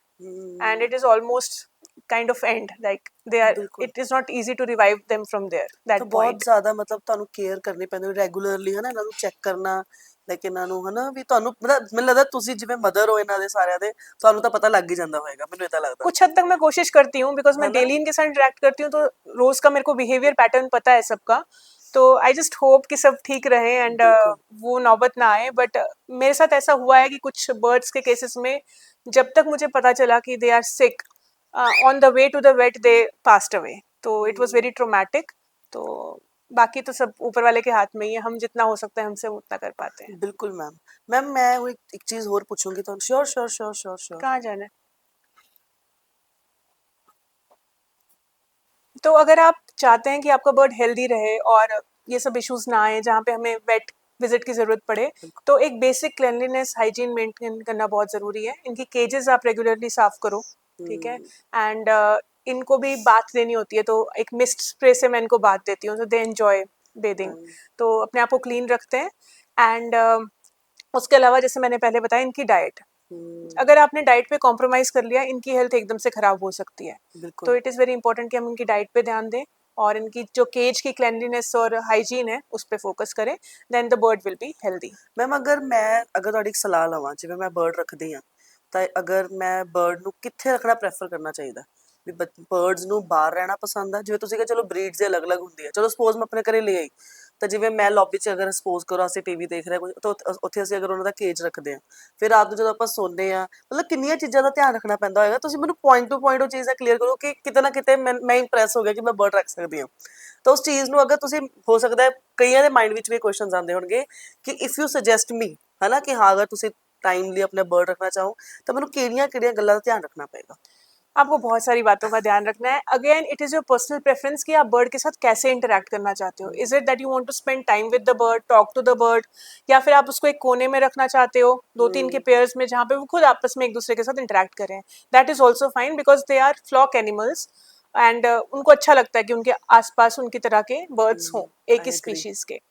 and it is almost kind of end, like they are, ਬਿਲਕੁਲ it is not easy to revive them from there, ਤਾਂ that ਬਹੁਤ point. ਜ਼ਿਆਦਾ ਮਤਲਬ ਤੁਹਾਨੂੰ ਕੇਅਰ ਕਰਨੀ ਪੈਂਦੀ ਰੈਗੂਲਰਲੀ ਹਨਾ ਇਹਨਾਂ ਨੂੰ ਚੈੱਕ ਕਰਨਾ ਲਾਈਕ ਇਹਨਾਂ ਨੂੰ ਹਨਾ ਵੀ ਤੁਹਾਨੂੰ ਮਤਲਬ ਮੈਨੂੰ ਲੱਗਦਾ ਤੁਸੀਂ ਜਿਵੇਂ ਮਦਰ ਹੋ ਇਹਨਾਂ ਦੇ ਸਾਰਿਆਂ ਦੇ ਤੁਹਾਨੂੰ ਤਾਂ ਪਤਾ ਲੱਗ ਹੀ ਜਾਂਦਾ ਹੋਏਗਾ ਮੈਨੂੰ ਇਦਾਂ ਲੱਗਦਾ कुछ हद तक मैं कोशिश करती हूँ, बिकॉज मैं है ना डेली इनके साथ इंटरेक्ट करती हूँ, तो रोज का मेरे को बिहेवियर पैटर्न पता है सबका. तो आई जस्ट होप कि सब ठीक रहे एंड बिल्कुल वो नौबत ना आए. बट मेरे साथ ऐसा हुआ है कि कुछ बर्ड्स के केसेस में जब तक मुझे पता चला कि they are sick, on the way to the vet they passed away. तो इट वाज वेरी ट्रोमैटिक. तो बाकी तो सब ऊपर वाले के हाथ में ही है, हम जितना हो सकता है हमसे उतना कर पाते हैं. बिल्कुल मैम मैम मैं वो एक चीज और पूछूंगी तो sure sure sure sure sure कहाँ जाना है? तो अगर आप चाहते हैं कि आपका बर्ड हेल्दी रहे और ये सब इश्यूज ना आए जहाँ पे हमें वेट विजिट की ज़रूरत पड़े, तो एक बेसिक क्लेanलीनेस हाइजीन मेंटेन करना बहुत ज़रूरी है. इनकी केजेस आप रेगुलरली साफ करो, ठीक है. एंड इनको भी बाथ देनी होती है, तो एक मिस्ट स्प्रे से मैं इनको बाथ देती हूँ, तो दे एंजॉय बेदिंग. तो अपने आप को क्लीन रखते हैं. एंड उसके अलावा जैसे मैंने पहले बताया, इनकी डाइट, अगर आपने डाइट पे कॉम्प्रोमाइज़ कर लिया, इनकी हेल्थ एकदम से ख़राब हो सकती है. तो बिल्कुल इट इज़ वेरी इंपॉर्टेंट कि हम इनकी डाइट पे ध्यान दें और इनकी जो केज की क्लेanलीनेस और हाइजीन है उस पे फोकस करें, then the bird will be healthy. Ma'am ਅਗਰ ਤੁਹਾਡੀ ਇੱਕ ਸਲਾਹ ਲਵਾਂ ਜਿਵੇਂ ਮੈਂ ਬਰਡ ਰੱਖਦੀ ਆ ਤਾਂ ਅਗਰ ਮੈਂ ਬਰਡ ਨੂੰ ਕਿੱਥੇ ਰੱਖਣਾ ਪ੍ਰੈਫਰ ਕਰਨਾ ਚਾਹੀਦਾ ਵੀ ਬਰਡਸ ਨੂੰ ਬਾਹਰ ਰਹਿਣਾ ਪਸੰਦ ਆ ਜਿਵੇਂ ਤੁਸੀਂ ਕਿਹਾ ਚਲੋ ਬਰੀਡਸ ਦੇ ਅਲੱਗ-ਅਲੱਗ ਹੁੰਦੀ ਆ ਚਲੋ ਸਪੋਜ਼ ਮੈਂ ਆਪਣੇ ਘਰੇ ਲੈ ਆਈ ਤਾਂ ਜਿਵੇਂ ਮੈਂ ਲੌਬੀ 'ਚ ਅਗਰ ਸਪੋਜ਼ ਕਰੋ ਅਸੀਂ ਟੀਵੀ ਦੇਖ ਰਹੇ ਕੁਝ ਤਾਂ ਉੱਥੇ ਅਸੀਂ ਅਗਰ ਉਹਨਾਂ ਦਾ ਕੇਜ ਰੱਖਦੇ ਆ ਫਿਰ ਰਾਤ ਨੂੰ ਜਦੋਂ ਆਪਾਂ ਸੌਂਦੇ ਆ ਮਤਲਬ ਕਿੰਨੀਆਂ ਚੀਜ਼ਾਂ ਦਾ ਧਿਆਨ ਰੱਖਣਾ ਪੈਂਦਾ ਹੋਏਗਾ ਤੁਸੀਂ ਮੈਨੂੰ ਪੁਆਇੰਟ ਟੂ ਪੁਆਇੰਟ ਉਹ ਚੀਜ਼ ਦਾ ਕਲੀਅਰ ਕਰੋ ਕਿ ਕਿਤੇ ਨਾ ਕਿਤੇ ਮੈਂ ਇੰਪ੍ਰੈਸ ਹੋ ਗਿਆ ਕਿ ਮੈਂ ਬਰਡ ਰੱਖ ਸਕਦੀ ਹਾਂ ਤਾਂ ਉਸ ਚੀਜ਼ ਨੂੰ ਅਗਰ ਤੁਸੀਂ ਹੋ ਸਕਦਾ ਹੈ ਕਈਆਂ ਦੇ ਮਾਈਂਡ ਵਿੱਚ ਵੀ ਕੁਐਸਚਨਸ ਆਉਂਦੇ ਹੋਣਗੇ ਕਿ ਇਫ ਯੂ ਸੁਜੈਸਟ ਮੀ ਹਨਾ ਕਿ ਹਾਂ ਅਗਰ ਤੁਸੀਂ टाइमली अपने बर्ड रखना चाहो तो मैंने किहड़ियां गल्लां दा ध्यान रखना पएगा आपको बहुत सारी बातों का ध्यान रखना है. Again it is your personal preference कि आप बर्ड के साथ कैसे इंटरेक्ट करना चाहते हो. Is it that you want to spend time with the bird, talk to the bird, या फिर आप उसको एक कोने में रखना चाहते हो, 2-3 के पेयर्स में, जहाँ पे वो खुद आपस में एक दूसरे के साथ इंटरेक्ट करें. That is also fine because they are flock animals and उनको अच्छा लगता है कि उनके आसपास उनकी तरह के बर्ड्स हों, एक I ही agree. स्पीशीज के.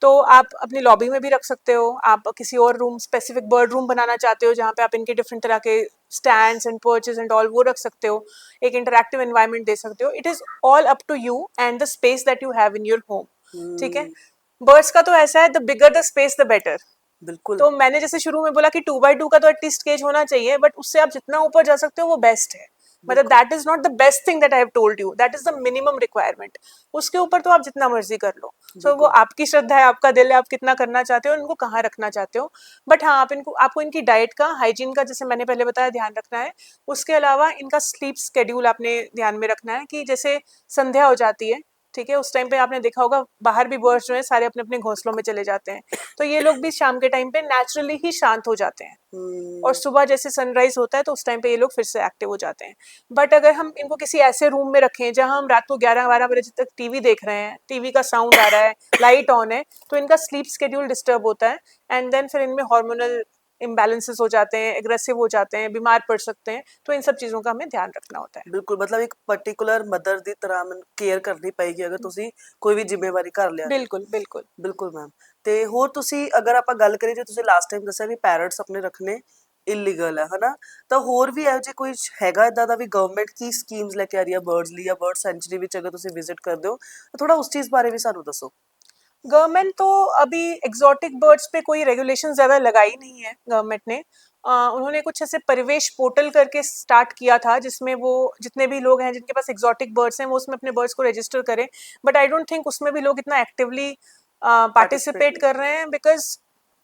तो आप अपनी लॉबी में भी रख सकते हो. आप किसी और रूम, स्पेसिफिक बर्ड रूम बनाना चाहते हो जहाँ पे आप इनके डिफरेंट तरह के stands and purchase and all वो रख सकते हो. एक इंटरैक्टिव एनवायरनमेंट दे सकते हो. It is all up to you and the space that you have in your home. ठीक है. बर्ड्स का तो ऐसा है, the bigger the space the better. बिल्कुल तो मैंने जैसे शुरू में बोला कि 2x2 का तो एटलीस्ट केज होना चाहिए, बट उससे आप जितना ऊपर जा सकते हो वो बेस्ट है. मतलब that is not the best thing that I have told you, that is the minimum requirement. उसके ऊपर तो आप जितना मर्जी कर लो. सो वो आपकी श्रद्धा है, आपका दिल है, आप कितना करना चाहते हो, इनको कहाँ रखना चाहते हो. बट हाँ, आपको इनकी डाइट का, हाइजीन का, जैसे मैंने पहले बताया, ध्यान रखना है. उसके अलावा इनका स्लीप स्केड्यूल आपने ध्यान में रखना है कि जैसे संध्या हो जाती है, ठीक है, उस टाइम पे आपने देखा होगा बाहर भी बर्ड्स जो है सारे अपने अपने घोंसलों में चले जाते हैं. तो ये लोग भी शाम के टाइम पे नेचुरली ही शांत हो जाते हैं. और सुबह जैसे सनराइज होता है तो उस टाइम पे ये लोग फिर से एक्टिव हो जाते हैं. बट अगर हम इनको किसी ऐसे रूम में रखें जहां हम रात को 11-12 बजे तक टीवी देख रहे हैं, टीवी का साउंड आ रहा है, लाइट ऑन है, तो इनका स्लीप स्केड्यूल डिस्टर्ब होता है. एंड देन फिर इनमें हार्मोनल इम्बैलेंसेस हो जाते हैं, एग्रेसिव हो जाते हैं, बीमार पड़ सकते हैं. तो इन सब चीज़ों का हमें ध्यान रखना होता है. बिल्कुल मतलब एक पर्टिकुलर मदर ਦੀ ਤਰ੍ਹਾਂ ਮੈਨੂੰ ਕੇਅਰ ਕਰਨੀ ਪਏਗੀ ਅਗਰ ਤੁਸੀਂ ਕੋਈ ਵੀ ਜ਼ਿੰਮੇਵਾਰੀ ਘਰ ਲਿਆ बिल्कुल बिल्कुल. ਬਿਲਕੁਲ ਮੈਮ ਤੇ ਹੋਰ ਤੁਸੀਂ ਅਗਰ ਆਪਾਂ ਗੱਲ ਕਰੀਏ ਜੇ ਤੁਸੀਂ ਲਾਸਟ ਟਾਈਮ ਦੱਸਿਆ ਵੀ ਪੈਰਟਸ ਆਪਣੇ ਰੱਖਣੇ ਇਲੀਗਲ ਹੈ ਹਨਾ ਤਾਂ ਹੋਰ ਵੀ ਇਹੋ ਜਿਹੇ ਕੋਈ ਹੈਗਾ ਇਦਾਂ ਦਾ ਵੀ ਗਵਰਨਮੈਂਟ ਕੀ ਸਕੀਮਸ ਲੈ ਕੇ ਆ ਰਹੀ ਹੈ ਬਰਡਸ ਲਈ ਜਾਂ ਬਰਡ ਸੈਂਚੁਰੀ ਵਿੱਚ ਅਗਰ ਤੁਸੀਂ ਵਿਜ਼ਿਟ ਕਰਦੇ ਹੋ ਤਾਂ ਥੋੜਾ ਉਸ ਚੀਜ਼ ਬਾਰੇ ਵੀ ਸਾਨੂੰ ਦੱਸੋ. गवर्नमेंट तो अभी एग्जॉटिक बर्ड्स पे कोई रेगुलेशन ज़्यादा लगाई नहीं है गवर्नमेंट ने. उन्होंने कुछ ऐसे परिवेश पोर्टल करके स्टार्ट किया था जिसमें वो जितने भी लोग हैं जिनके पास एग्जॉटिक बर्ड्स हैं वो उसमें अपने बर्ड्स को रजिस्टर करें. बट आई डोंट थिंक उसमें भी लोग इतना एक्टिवली पार्टिसिपेट कर रहे हैं, बिकॉज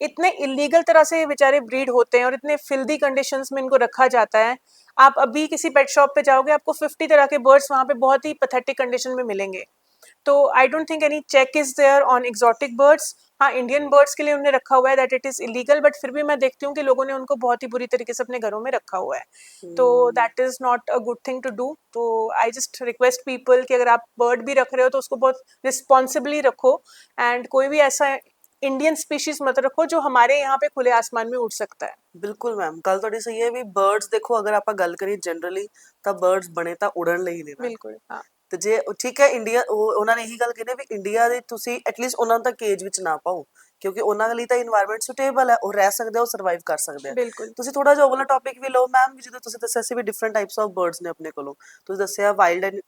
इतने इलीगल तरह से बेचारे ब्रीड होते हैं और इतने फिल्दी कंडीशंस में इनको रखा जाता है. आप अभी किसी पेट शॉप पे जाओगे, आपको 50 तरह के बर्ड्स वहाँ पे बहुत ही पैथेटिक कंडीशन में मिलेंगे. तो I don't think any check is there on exotic birds. हाँ, इंडियन बर्ड्स के लिए उन्होंने रखा हुआ है that it is illegal, but फिर भी मैं देखती हूँ कि लोगों ने उनको बहुत ही बुरी तरीके से अपने घरों में रखा हुआ है. तो that is not a good thing to do. तो आई जस्ट रिक्वेस्ट पीपल कि अगर आप बर्ड भी रख रहे हो तो उसको बहुत रिस्पॉन्सिबली रखो. एंड कोई भी ऐसा इंडियन स्पीशीज मत रखो जो हमारे यहाँ पे खुले आसमान में उड़ सकता है. ਬਿਲਕੁਲ ਮੈਮ ਗੱਲ ਤੁਹਾਡੀ ਸਹੀ ਹੈ ਵੀ ਬਰਡਸ ਦੇਖੋ ਅਗਰ ਆਪਾਂ ਗੱਲ ਕਰੀਏ ਜਨਰਲੀ ਤਾਂ ਬਰਡਸ ਬਣੇ ਤਾਂ ਉੜਨ ਲਈ ਨੇ ਨਾ बिल्कुल. हाँ. ਤੇ ਜੇ ਠੀਕ ਹੈ ਇੰਡੀਆ ਉਹਨਾਂ ਨੇ ਇਹੀ ਗੱਲ ਕਹਿੰਦੇ ਵੀ ਇੰਡੀਆ ਦੇ ਤੁਸੀਂ ਐਟਲੀਸਟ ਉਹਨਾਂ ਨੂੰ ਤਾਂ ਕੇਜ ਵਿੱਚ ਨਾ ਪਾਓ ਕਿਉਂਕਿ ਉਹਨਾਂ ਲਈ ਤਾਂ এনवायरमेंट ਸੁਟੇਬਲ ਹੈ, ਉਹ ਰਹਿ ਸਕਦੇ ਆ, ਉਹ ਸਰਵਾਈਵ ਕਰ ਸਕਦੇ ਆ। ਬਿਲਕੁਲ ਤੁਸੀਂ ਥੋੜਾ ਜਿਹਾ ਉਹ ਵਾਲਾ ਟੌਪਿਕ ਵੀ ਲਓ ਮੈਮ, ਜਦੋਂ ਤੁਸੀਂ ਦੱਸਿਆ ਸੀ ਵੀ ਡਿਫਰੈਂਟ ਟਾਈਪਸ ਆਫ ਬਰਡਸ ਨੇ ਆਪਣੇ ਕੋਲੋਂ, ਤੁਸੀਂ ਦੱਸਿਆ ਵਾਈਲਡ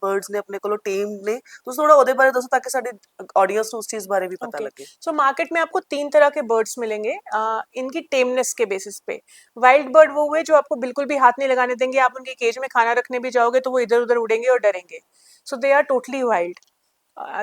ਬਰਡਸ ਨੇ ਆਪਣੇ ਕੋਲੋਂ, ਟੇਮ ਨੇ, ਤੁਸੀਂ थोड़ा ਉਹਦੇ ਬਾਰੇ ਦੱਸੋ ਤਾਂ कि साडी ऑडियंस ਨੂੰ उस चीज बारे भी पता ओके। लगे। सो मार्केट में आपको 3 तरह के बर्ड्स मिलेंगे इनकी टेमनेस के बेसिस पे। वाइल्ड बर्ड वो हुए जो आपको बिल्कुल भी हाथ नहीं लगाने देंगे, आप उनके केज में खाना रखने भी जाओगे तो वो इधर उधर उड़ेंगे और डरेंगे, so they are totally wild.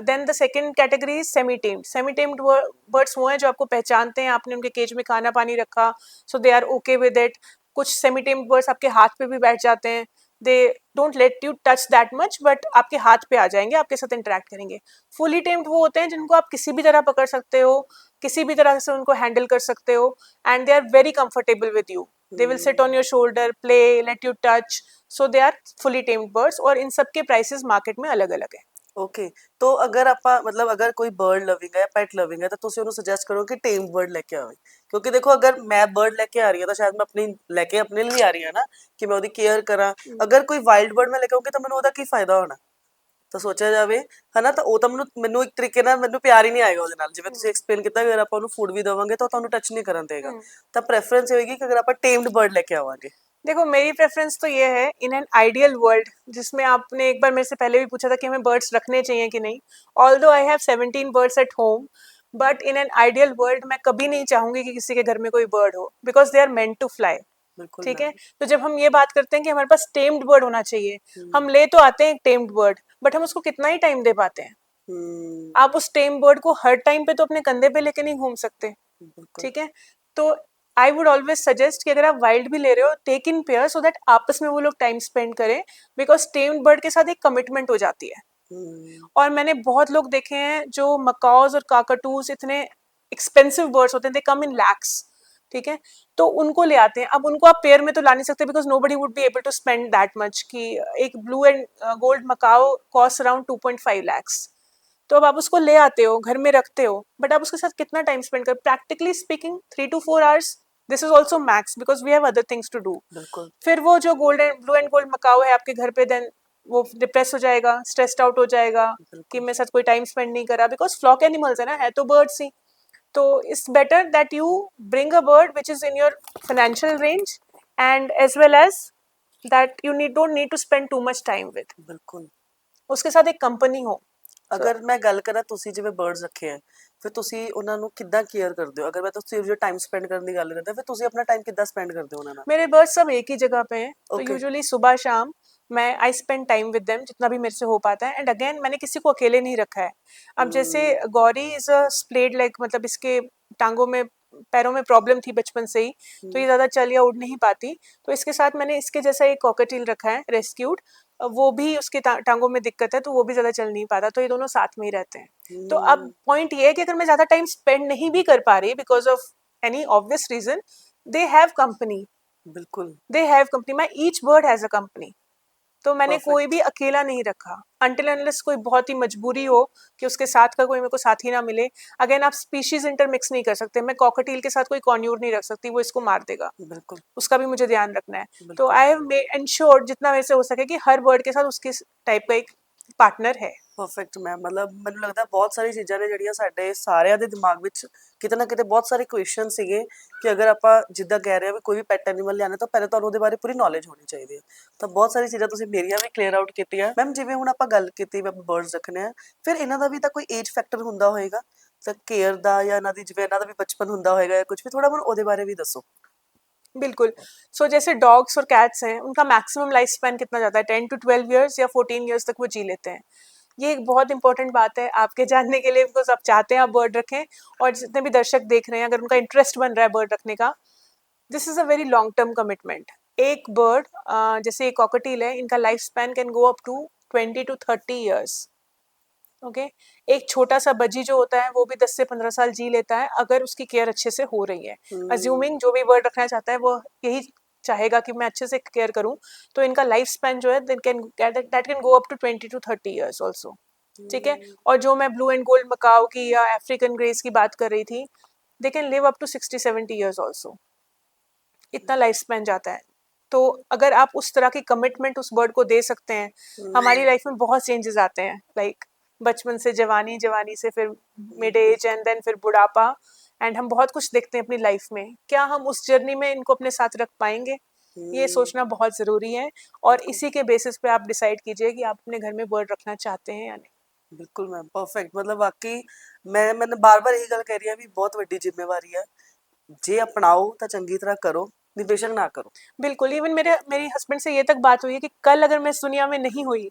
Then the second category is semi tamed. Semi tamed birds वो हैं जो आपको पहचानते हैं, आपने उनके केज में खाना पानी रखा, so they are okay with it. कुछ सेमी टेम्ड बर्ड्स आपके हाथ पे भी बैठ जाते हैं, they don't let you touch that much, but आपके हाथ पे आ जाएंगे, आपके साथ इंटरेक्ट करेंगे। फुली टेम्ड वो होते हैं जिनको आप किसी भी तरह पकड़ सकते हो, किसी भी तरह से उनको हैंडल कर सकते हो, and they are very comfortable with you. They will sit on your shoulder, play, let you touch, so they are fully tamed birds, और इन सब के प्राइसेस मार्केट में अलग अलग है। ਓਕੇ, तो अगर ਆਪਾਂ मतलब अगर कोई बर्ड लविंग है, ਪੈਟ लविंग है, ਤਾਂ ਤੁਸੀਂ ਉਹਨੂੰ ਸੁਜੈਸਟ ਕਰੋ ਕਿ ਟੇਮ ਬਰਡ ਲੈ ਕੇ ਆਵੇ, ਕਿਉਂਕਿ ਦੇਖੋ ਅਗਰ ਮੈਂ ਬਰਡ ਲੈ ਕੇ ਆ ਰਹੀ ਹਾਂ ਤਾਂ ਸ਼ਾਇਦ ਮੈਂ ਆਪਣੀ ਲੈ ਕੇ ਆਪਣੇ ਲਈ ਆ ਰਹੀ ਹਾਂ ਨਾ, ਕਿ ਮੈਂ ਉਹਦੀ ਕੇਅਰ ਕਰਾਂ। ਅਗਰ ਕੋਈ ਵਾਈਲਡ ਬਰਡ ਮੈਂ ਲੈ ਕੇ ਆਉਂਗੀ ਤਾਂ ਮੈਨੂੰ ਉਹਦਾ ਕੀ ਫਾਇਦਾ ਹੋਣਾ, ਤਾਂ ਸੋਚਿਆ ਜਾਵੇ ਹਨਾ, ਤਾਂ ਉਹ ਤਾਂ ਮੈਨੂੰ ਇੱਕ ਤਰੀਕੇ ਨਾਲ ਮੈਨੂੰ ਪਿਆਰ ਹੀ ਨਹੀਂ ਆਏਗਾ ਉਹਦੇ ਨਾਲ। ਜਿਵੇਂ ਤੁਸੀਂ ਐਕਸਪਲੇਨ ਕੀਤਾ, ਅਗਰ ਆਪਾਂ ਉਹਨੂੰ ਫੂਡ ਵੀ ਦੇਵਾਂਗੇ ਤਾਂ ਉਹ ਤੁਹਾਨੂੰ ਟੱਚ ਨਹੀਂ ਕਰਨ ਦੇਗਾ, ਤਾਂ ਪ੍ਰੈਫਰੈਂਸ ਹੋਏਗੀ कि अगर ਆਪਾਂ ਟੇਮਡ ਬਰਡ ਲੈ ਕੇ ਆਵਾਂਗੇ। देखो मेरी प्रेफरेंस तो ये है, इन एन आइडियल वर्ल्ड, जिसमें आपने एक बार मेरे से पहले भी पूछा था कि हमें बर्ड्स रखने चाहिए कि नहीं, although I have 17 birds at home, but in an ideal world मैं कभी नहीं चाहूंगी कि किसी के घर में कोई बर्ड हो, because they are meant to fly. बिल्कुल ठीक है, मैम। तो जब हम ये बात करते हैं कि हमारे पास टेम्ड बर्ड होना चाहिए, हम ले तो आते हैं एक टेम्ड बर्ड, बट हम उसको कितना ही टाइम दे पाते हैं। आप उस टेम बर्ड को हर टाइम पे तो अपने कंधे पे लेके नहीं घूम सकते। बिल्कुल। ठीक है, तो आई वुड ऑलवेज सजेस्ट कि अगर आप वाइल्ड भी ले रहे हो, take in pair, so that आपस में वो लोग टाइम स्पेंड करें, बिकॉज टेम्ड बर्ड के साथ एक कमिटमेंट हो जाती है। और मैंने बहुत लोग देखे हैं जो मकाओज और काकाटूज, इतने एक्सपेंसिव बर्ड्स होते हैं, दे कम इन लैक्स, ठीक है, तो उनको ले आते हैं। अब उनको आप पेयर में तो ला नहीं सकते, because nobody would be able to spend that much, कि एक blue and gold macaw cost around 2.5 lakhs. तो अब आप उसको ले आते हो, घर में रखते हो, बट आप उसके साथ कितना टाइम स्पेंड कर, practically speaking 3 to 4 hours, this is also max, because we have other things to do. बिल्कुल। फिर वो जो ब्लू एंड गोल्ड मकाओ है आपके घर पे, देन वो डिप्रेस हो जाएगा, स्ट्रेस्ड आउट हो जाएगा कि मेरे साथ कोई टाइम स्पेंड नहीं करा, बिकॉज फ्लॉक एनिमल्स है ना, है तो बर्ड्स ही। तो it's better that you bring a bird which is in your financial range, and as well as that you don't need to spend too much time with, बिल्कुल। उसके साथ एक कंपनी हो। ਅਗਰ ਮੈਂ ਗੱਲ ਕਰਾਂ, ਤੁਸੀਂ ਜਿਵੇਂ ਬਰਡਸ ਰੱਖੇ ਆ, ਫਿਰ ਤੁਸੀਂ ਉਹਨਾਂ ਨੂੰ ਕਿੱਦਾਂ ਕੇਅਰ ਕਰਦੇ ਹੋ? ਅਗਰ ਮੈਂ ਤੁਸੀਂ ਜੋ ਟਾਈਮ ਸਪੈਂਡ ਕਰਨ ਦੀ ਗੱਲ ਕਰਦਾ, ਫਿਰ ਤੁਸੀਂ ਆਪਣਾ ਟਾइम ਕਿੱਦਾਂ ਸਪੈਂਡ ਕਰਦੇ हो ਉਹਨਾਂ ਨਾਲ? मेरे बर्ड्स सब एक ही जगह पे हैं, तो Okay. यूजुअली सुबह शाम मैं I spend time with them जितना भी मेरे से हो पाता है। एंड अगेन मैंने किसी को अकेले नहीं रखा है। अब जैसे गौरी इज अ स्प्लेड लेग, मतलब इसके टांगों में, पैरों में प्रॉब्लम थी बचपन से ही, तो ये ज़्यादा चल या उड़ नहीं पाती, तो इसके साथ मैंने इसके जैसा एक कॉकटेल रखा है रेस्क्यूड, वो भी उसके टांगों में दिक्कत है, तो वो भी ज़्यादा चल नहीं पाता, तो ये दोनों साथ में ही रहते हैं। तो अब पॉइंट ये है कि अगर मैं ज़्यादा टाइम स्पेंड नहीं भी कर पा रही because of any obvious reason, they have company, बिल्कुल। They have company, my each bird has a company. तो मैंने Perfect. कोई भी अकेला नहीं रखा, अनटिल अनलेस कोई बहुत ही मजबूरी हो कि उसके साथ का कोई मेरे को साथी ना मिले। अगेन आप स्पीशीज इंटरमिक्स नहीं कर सकते, मैं कॉकटेल के साथ कोई कॉन्यूर नहीं रख सकती, वो इसको मार देगा, बिल्कुल। उसका भी मुझे ध्यान रखना है। तो बिल्कुल। आई हैव एंश्योर्ड जितना मेरे से हो सके कि हर बर्ड के साथ उसके टाइप का एक पार्टनर है। ਪਰਫੈਕਟ ਮੈਮ, ਮਤਲਬ ਮੈਨੂੰ ਲੱਗਦਾ ਬਹੁਤ ਸਾਰੀ ਚੀਜ਼ਾਂ ਨੇ ਜਿਹੜੀਆਂ ਸਾਡੇ ਸਾਰਿਆਂ ਦੇ ਦਿਮਾਗ ਵਿੱਚ ਕਿਤੇ ਨਾ ਕਿਤੇ ਬਹੁਤ ਸਾਰੇ ਕੁਐਸਚਨ ਸੀਗੇ, ਕਿ ਅਗਰ ਆਪਾਂ ਜਿੱਦਾਂ ਕਹਿ ਰਹੇ ਹਾਂ ਵੀ ਕੋਈ ਵੀ ਪੈਟ ਐਨੀਮਲ ਲਿਆਣਾ ਤਾਂ ਪਹਿਲਾਂ ਤੁਹਾਨੂੰ ਉਹਦੇ ਬਾਰੇ ਪੂਰੀ ਨੌਲੇਜ ਹੋਣੀ ਚਾਹੀਦੀ ਹੈ। ਤਾਂ ਬਹੁਤ ਸਾਰੀ ਚੀਜ਼ਾਂ ਤੁਸੀਂ ਮੇਰੀਆਂ ਵੀ ਕਲੀਅਰ ਆਊਟ ਕੀਤੀਆਂ ਮੈਮ। ਜਿਵੇਂ ਹੁਣ ਆਪਾਂ ਗੱਲ ਕੀਤੀ ਵੀ ਆਪਾਂ ਬਰਡਸ ਰੱਖਣੇ ਆ, ਫਿਰ ਇਹਨਾਂ ਦਾ ਵੀ ਤਾਂ ਕੋਈ ਏਜ ਫੈਕਟਰ ਹੁੰਦਾ ਹੋਏਗਾ ਤਾਂ ਕੇਅਰ ਦਾ, ਜਾਂ ਇਹਨਾਂ ਦੀ ਜਿਵੇਂ ਇਹਨਾਂ ਦਾ ਵੀ बचपन ਹੁੰਦਾ होएगा या कुछ भी, थोड़ा बहुत ਉਹਦੇ ਬਾਰੇ भी दसो। बिल्कुल। सो जैसे डॉग्स और कैट्स हैं, उनका मैक्सिमम लाइफ स्पैन कितना जाता है, 10 to 12 years या 14 years तक वो जी लेते हैं। ये एक बहुत इंपॉर्टेंट बात है आपके जानने के लिए, बिकॉज आप चाहते हैं आप बर्ड रखें, और जितने भी दर्शक देख रहे हैं अगर उनका इंटरेस्ट बन रहा है बर्ड रखने का, this is a very long term commitment. एक बर्ड जैसे कॉकटेल है, इनका life span can go up to 20 to 30 years। ओके, एक छोटा सा बजी जो होता है वो भी 10 से 15 साल जी लेता है, अगर उसकी केयर अच्छे से हो रही है। अज्यूमिंग जो भी बर्ड रखना चाहता है वो यही चाहेगा कि मैं अच्छे से केयर करूं, तो इनका लाइफ स्पैन जो है that can go up to 20 to 30 years also. ठीक है, और जो मैं ब्लू एंड गोल्ड मकाओ की या अफ्रीकन ग्रेस की बात कर रही थी, they can live up to 60-70 years also, इतना लाइफ स्पैन जाता है। तो अगर आप उस तरह की कमिटमेंट उस बर्ड को दे सकते हैं, हमारी लाइफ में बहुत चेंजेस आते हैं, लाइक बचपन से जवानी, जवानी से फिर मिड एज एंड देन फिर बुढ़ापा, एंड हम बहुत कुछ देखते हैं अपनी लाइफ में। क्या हम उस जर्नी में इनको अपने साथ रख पाएंगे? ये सोचना बहुत ज़रूरी है, और इसी के बेसिस पे आप डिसाइड कीजिए कि आप अपने घर में बर्ड रखना चाहते हैं या नहीं। बिल्कुल मैम, परफेक्ट। मतलब वाकई मैंने बार-बार ਇਹੀ ਗੱਲ ਕਹਿ ਰਹੀ ਹਾਂ ਵੀ ਬਹੁਤ ਵੱਡੀ ਜ਼ਿੰਮੇਵਾਰੀ ਹੈ। ਜੇ ਅਪਣਾਓ ਤਾਂ ਚੰਗੀ ਤਰ੍ਹਾਂ ਕਰੋ, ਨਹੀਂ ਬੇਸ਼ੱਕ ना करो। बिल्कुल, इवन मेरी हस्बैंड से ये तक बात हुई है कि कल अगर मैं इस दुनिया में नहीं हुई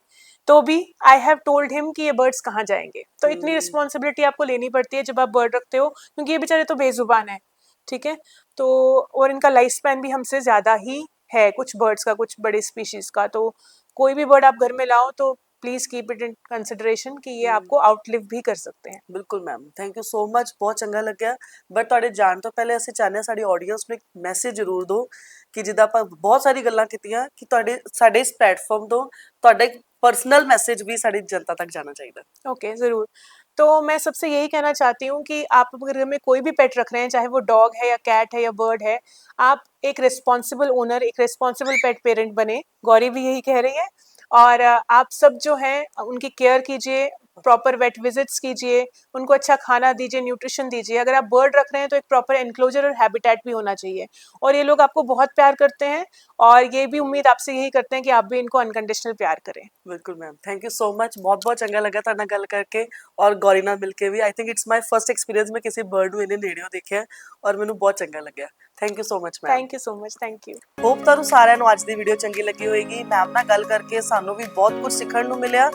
तो भी आई हैव टोल्ड हिम कि ये बर्ड्स कहाँ जाएंगे। तो इतनी रिस्पॉन्सिबिलिटी आपको लेनी पड़ती है जब आप बर्ड रखते हो, क्योंकि ये बेचारे तो बेजुबान है, ठीक है। तो और इनका लाइफ स्पैन भी हमसे ज़्यादा ही है, कुछ बर्ड्स का, कुछ बड़े स्पीशीज़ का। तो कोई भी बर्ड आप घर में लाओ तो please keep it in consideration कि ये आपको आउटलिव भी कर सकते हैं। ਬਿਲਕੁਲ ma'am, thank you so much, ਬਹੁਤ ਚੰਗਾ ਲੱਗਿਆ। ਬਟ ਤੁਹਾਡੇ ਜਾਣ ਤੋਂ ਪਹਿਲੇ ਅਸੀਂ ਚਾਹੁੰਦੇ ਹਾਂ ਸਾਡੀ ਆਡੀਅנס ਨੂੰ ਇੱਕ ਮੈਸੇਜ ਜ਼ਰੂਰ ਦਿਓ ਕਿ ਜਿੱਦਾਂ ਆਪਾਂ ਬਹੁਤ ਸਾਰੀ ਗੱਲਾਂ ਕੀਤੀਆਂ ਕਿ ਸਾਡੇ ਇਸ ਪਲੇਟਫਾर्म ਤੋਂ ਤੁਹਾਡਾ ਇੱਕ पर्सनल मैसेज भी सारी जनता तक जाना चाहिए। ओके, ज़रूर। तो मैं सबसे यही कहना चाहती हूँ कि आप अगर घर में कोई भी पेट रख रहे हैं, चाहे वो डॉग है या कैट है या बर्ड है, आप एक रिस्पॉन्सिबल ओनर, एक रिस्पॉन्सिबल पेट पेरेंट बने। गौरी भी यही कह रही है। और आप सब जो हैं उनकी केयर कीजिए, प्रॉपर वेट विजिट्स कीजिए, उनको अच्छा खाना दीजिए, न्यूट्रिशन दीजिए। अगर आप बर्ड रख रहे हैं तो एक प्रॉपर एनक्लोजर और हैबिटेट भी होना चाहिए। और ये लोग आपको बहुत प्यार करते हैं, और ये भी उम्मीद आपसे यही करते हैं कि आप भी इनको अनकंडीशनल प्यार करें। बिल्कुल ma'am, thank you so much, बहुत बहुत चंगा लगा ਤੁਹਾਡੇ ਨਾਲ ਗੱਲ ਕਰਕੇ और गौरी ਨਾਲ ਮਿਲ ਕੇ ਵੀ। I think it's my first experience मैं किसी बर्ड ਨੂੰ ਇਹਨੇ ਨੇੜਿਓਂ ਦੇਖਿਆ और ਮੈਨੂੰ ਬਹੁਤ ਚੰਗਾ ਲੱਗਿਆ। Thank you so much ma'am. Thank you so much, thank you. Hop ਤੁਹਾਨੂੰ ਸਾਰਿਆਂ ਨੂੰ ਅੱਜ ਦੀ ਵੀਡੀਓ ਚੰਗੀ ਲੱਗੀ ਹੋਏਗੀ। ਮੈਮ ਨਾਲ ਗੱਲ ਕਰਕੇ ਸਾਨੂੰ ਵੀ ਬਹੁਤ ਕੁਝ ਸਿੱਖਣ ਨੂੰ ਮਿਲਿਆ।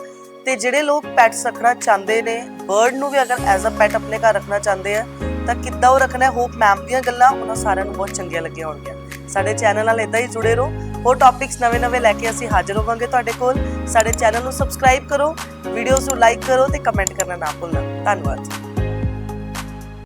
ਤੇ ਜਿਹੜੇ ਲੋਕ ਪੈਟਸ ਰੱਖਣਾ ਚਾਹੁੰਦੇ ਨੇ, ਬਰਡ ਨੂੰ ਵੀ ਅਗਰ ਐਜ਼ ਅ ਪੈਟ ਆਪਣੇ ਘਰ ਰੱਖਣਾ ਚਾਹੁੰਦੇ ਆ ਤਾਂ ਕਿੱਦਾਂ ਉਹ ਰੱਖਣਾ ਹੈ, ਹੋਪ ਮੈਮ ਦੀਆਂ ਗੱਲਾਂ ਉਹਨਾਂ ਸਾਰਿਆਂ ਨੂੰ ਬਹੁਤ ਚੰਗੀਆਂ ਲੱਗੀਆਂ ਹੋਣਗੀਆਂ। ਸਾਡੇ ਚੈਨਲ ਨਾਲ ਇਦਾਂ ਹੀ ਜੁੜੇ ਰਹੋ, ਹੋਰ ਟੌਪਿਕਸ ਨਵੇਂ-ਨਵੇਂ ਲੈ ਕੇ ਅਸੀਂ ਹਾਜ਼ਰ ਹੋਵਾਂਗੇ ਤੁਹਾਡੇ ਕੋਲ। ਸਾਡੇ ਚੈਨਲ ਨੂੰ ਸਬਸਕ੍ਰਾਈਬ ਕਰੋ, ਵੀਡੀਓਜ਼ ਨੂੰ ਲਾਈਕ ਕਰੋ ਤੇ ਕਮੈਂਟ ਕਰਨਾ ਨਾ ਭੁੱਲਣਾ। ਧੰਨਵਾਦ।